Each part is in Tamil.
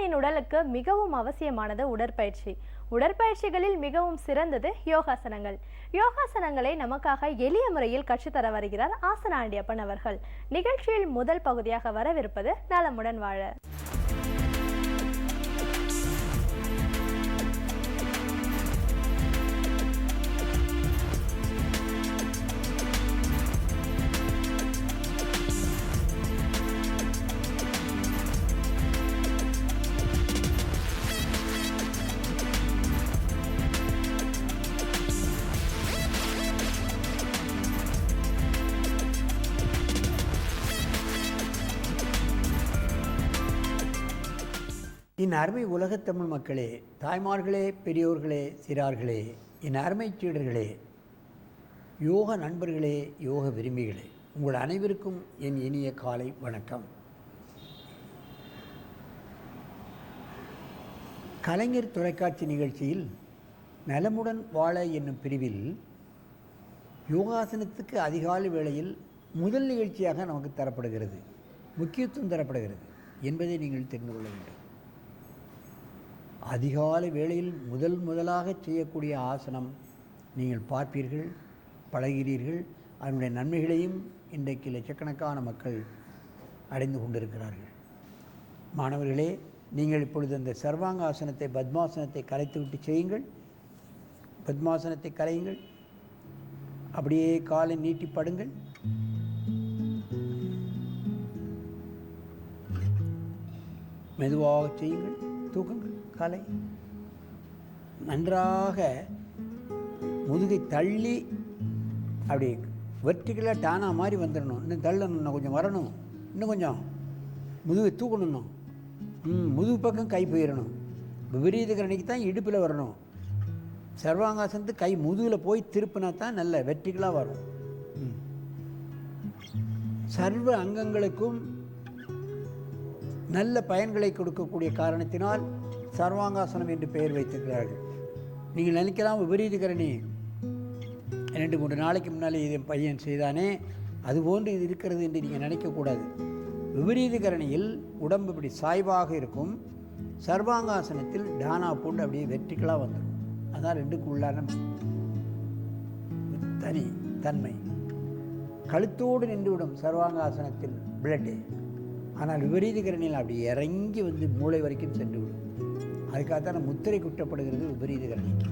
மனிதனின் உடலுக்கு மிகவும் அவசியமானது உடற்பயிற்சி. உடற்பயிற்சிகளில் மிகவும் சிறந்தது யோகாசனங்கள். யோகாசனங்களை நமக்காக எளிய முறையில் கற்றுத்தர வருகிறார் ஆசன ஆண்டியப்பன் அவர்கள். நிகழ்ச்சியில் முதல் பகுதியாக வரவிருப்பது நலமுடன் வாழ. என் அருமை உலகத்தமிழ் மக்களே, தாய்மார்களே, பெரியோர்களே, சிறார்களே, என் அருமை சீடர்களே, யோக நண்பர்களே, யோக விரும்பிகளே, உங்கள் அனைவருக்கும் என் இனிய காலை வணக்கம். கலைஞர் தொலைக்காட்சி நிகழ்ச்சியில் நலமுடன் வாழ என்னும் பிரிவில் யோகாசனத்துக்கு அதிகாலை வேளையில் முதல் நிகழ்ச்சியாக நமக்கு தரப்படுகிறது, முக்கியத்துவம் தரப்படுகிறது என்பதை நீங்கள் தெரிந்து கொள்ள வேண்டும். அதிகாலை வேளையில் முதலாக செய்யக்கூடிய ஆசனம் நீங்கள் பார்ப்பீர்கள், பழகிறீர்கள். அதனுடைய நன்மைகளையும் இன்றைக்கு லட்சக்கணக்கான மக்கள் அடைந்து கொண்டிருக்கிறார்கள். மாணவர்களே, நீங்கள் இப்பொழுது அந்த சர்வாங்க ஆசனத்தை, பத்மாசனத்தை கலைத்துவிட்டு செய்யுங்கள். பத்மாசனத்தை கலையுங்கள். அப்படியே காலை நீட்டி படுங்கள். மெதுவாக செய்யுங்கள். தூக்குங்கள் காலை. நன்றாக முதுகை தள்ளி அப்படி வெர்டிகலாக டானா மாதிரி வந்துடணும். இன்னும் தள்ளணும், இன்னும் கொஞ்சம் வரணும், இன்னும் கொஞ்சம் முதுகை தூக்கணும். முதுகு பக்கம் கை போயிடணும். விபரீத கரணிக்கு தான் இடுப்பில் வரணும். சர்வாங்காசனத்துக்கு கை முதுகில் போய் திருப்பினா தான் நல்ல வெர்டிகலாக வரும். சர்வ அங்கங்களுக்கும் நல்ல பயன்களை கொடுக்கக்கூடிய காரணத்தினால் சர்வாங்காசனம் என்று பெயர் வைத்திருக்கிறார்கள். நீங்கள் நினைக்கலாம், விபரீத கரணி 2-3 நாளைக்கு முன்னாலே இதை பையன் செய்தானே, அதுபோன்று இது இருக்கிறது என்று நீங்கள் நினைக்கக்கூடாது. விபரீத கரணியில் உடம்பு இப்படி சாய்வாக இருக்கும். சர்வாங்காசனத்தில் டானா போண்டு அப்படியே வெர்டிகலாக வந்துடும். அதான் ரெண்டுக்கு உள்ளான தனி தன்மை. கழுத்தோடு நின்றுவிடும் சர்வாங்காசனத்தில் பிளட்டு. ஆனால் விபரீத கரணியில் அப்படி இறங்கி வந்து மூளை வரைக்கும் சென்று விடும். அதுக்காகத்தான் முத்திரை குட்டப்படுகிறது விபரீத கரணிக்கு.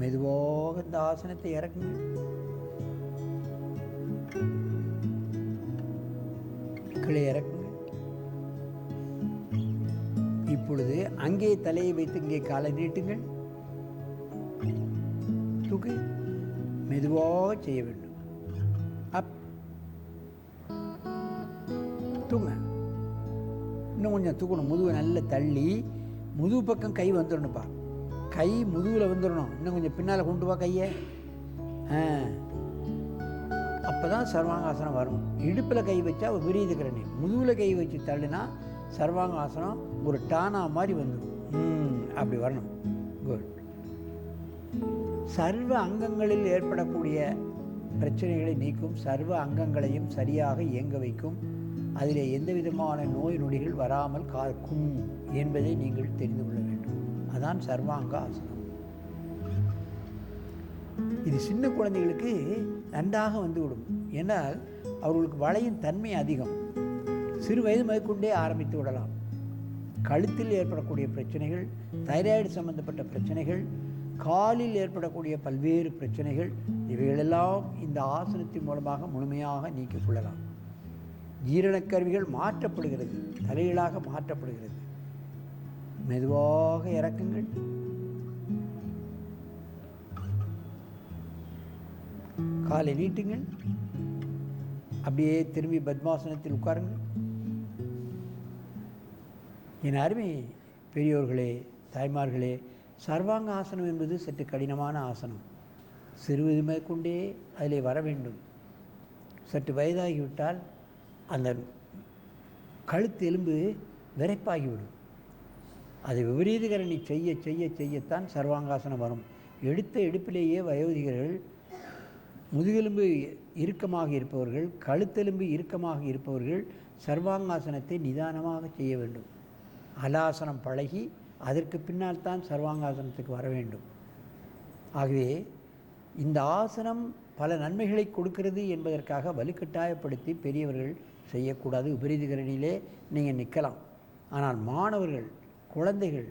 மெதுவாக இந்த ஆசனத்தை இறக்குங்க. கீழே இறக்குங்க. இப்பொழுது அங்கே தலையை வைத்து இங்கே காலை நீட்டுங்கள். தூக்கு. மெதுவாக செய்ய வேண்டும். அப். தூங்க. இன்னும் கொஞ்சம் தூக்கணும். முதுவை நல்லா தள்ளி முதுகு பக்கம் கை வந்துடணுப்பா. கை முதுகில் வந்துடணும். இன்னும் கொஞ்சம் பின்னால் கொண்டு வா கையை. அப்போ தான் சர்வாங்காசனம் வரும். இடுப்பில் கை வச்சா விபரீத கரணி, முதுகில் கை வச்சு தள்ளினா சர்வாங்காசனம் ஒரு டானா மாதிரி வந்துடும். அப்படி வரணும். குட். சர்வ அங்கங்களில் ஏற்படக்கூடிய பிரச்சனைகளை நீக்கும், சர்வ அங்கங்களையும் சரியாக இயங்க வைக்கும், அதிலே எந்த விதமான நோய் நொடிகள் வராமல் காக்கும் என்பதை நீங்கள் தெரிந்து கொள்ள வேண்டும். அதான் சர்வாங்க ஆசனம். இது சின்ன குழந்தைகளுக்கு நன்றாக வந்துவிடும். ஏன்னால் அவர்களுக்கு வளையும் தன்மை அதிகம். சிறு வயது முதற்கொண்டே ஆரம்பித்து விடலாம். கழுத்தில் ஏற்படக்கூடிய பிரச்சனைகள், தைராய்டு சம்பந்தப்பட்ட பிரச்சனைகள், காலில் ஏற்படக்கூடிய பல்வேறு பிரச்சனைகள், இவைகளெல்லாம் இந்த ஆசனத்தின் மூலமாக முழுமையாக நீக்கிக் கொள்ளலாம். ஜீரணக்கருவிகள் மாற்றப்படுகிறது, தலைகளாக மாற்றப்படுகிறது. மெதுவாக இறக்குங்கள். காலை நீட்டுங்கள். அப்படியே திரும்பி பத்மாசனத்தில் உட்காருங்கள். என் அருமை பெரியோர்களே, தாய்மார்களே, சர்வாங்க ஆசனம் என்பது சற்று கடினமான ஆசனம். சிறுவயது மேற்கொண்டே அதிலே வர வேண்டும். சற்று வயதாகிவிட்டால் அந்த கழுத்து எலும்பு விரைப்பாகிவிடும். அதை விபரீத கரணி செய்ய செய்ய செய்யத்தான் சர்வாங்காசனம் வரும். எடுத்த எடுப்பிலேயே வயோதிகர்கள், முதுகெலும்பு இறுக்கமாக இருப்பவர்கள், கழுத்தெலும்பு இறுக்கமாக இருப்பவர்கள் சர்வாங்காசனத்தை நிதானமாக செய்ய வேண்டும். ஹலாசனம் பழகி அதற்கு பின்னால் தான் சர்வாங்காசனத்துக்கு வர வேண்டும். ஆகவே இந்த ஆசனம் பல நன்மைகளை கொடுக்கிறது என்பதற்காக வலுக்கட்டாயப்படுத்தி பெரியவர்கள் செய்யக்கூடாது. விபரீதகரணியிலே நீங்கள் நிற்கலாம். ஆனால் மாணவர்கள், குழந்தைகள்,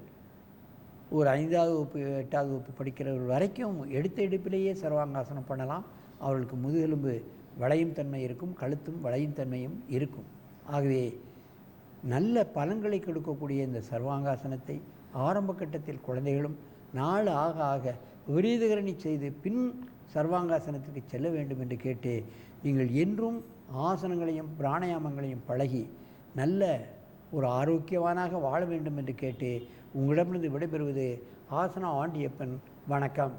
ஒரு 5வது வகுப்பு 8வது வகுப்பு படிக்கிறவர்கள் வரைக்கும் எடுத்த எடுப்பிலேயே சர்வாங்காசனம் பண்ணலாம். அவர்களுக்கு முதுகெலும்பு வளையும் தன்மை இருக்கும், கழுத்தும் வளையும் தன்மையும் இருக்கும். ஆகவே நல்ல பலன்களை கொடுக்கக்கூடிய இந்த சர்வாங்காசனத்தை ஆரம்ப கட்டத்தில் குழந்தைகளும் நாள் ஆக ஆக விபரீதகரணி செய்து பின் சர்வாங்காசனத்துக்கு செல்ல வேண்டும் என்று கேட்டு, நீங்கள் என்றும் ஆசனங்களையும் பிராணாயாமங்களையும் பழகி நல்ல ஒரு ஆரோக்கியவானாக வாழ வேண்டும் என்று கேட்டு உங்களிடமிருந்து விடைபெறுவது ஆசனா ஆண்டியப்பன். வணக்கம்.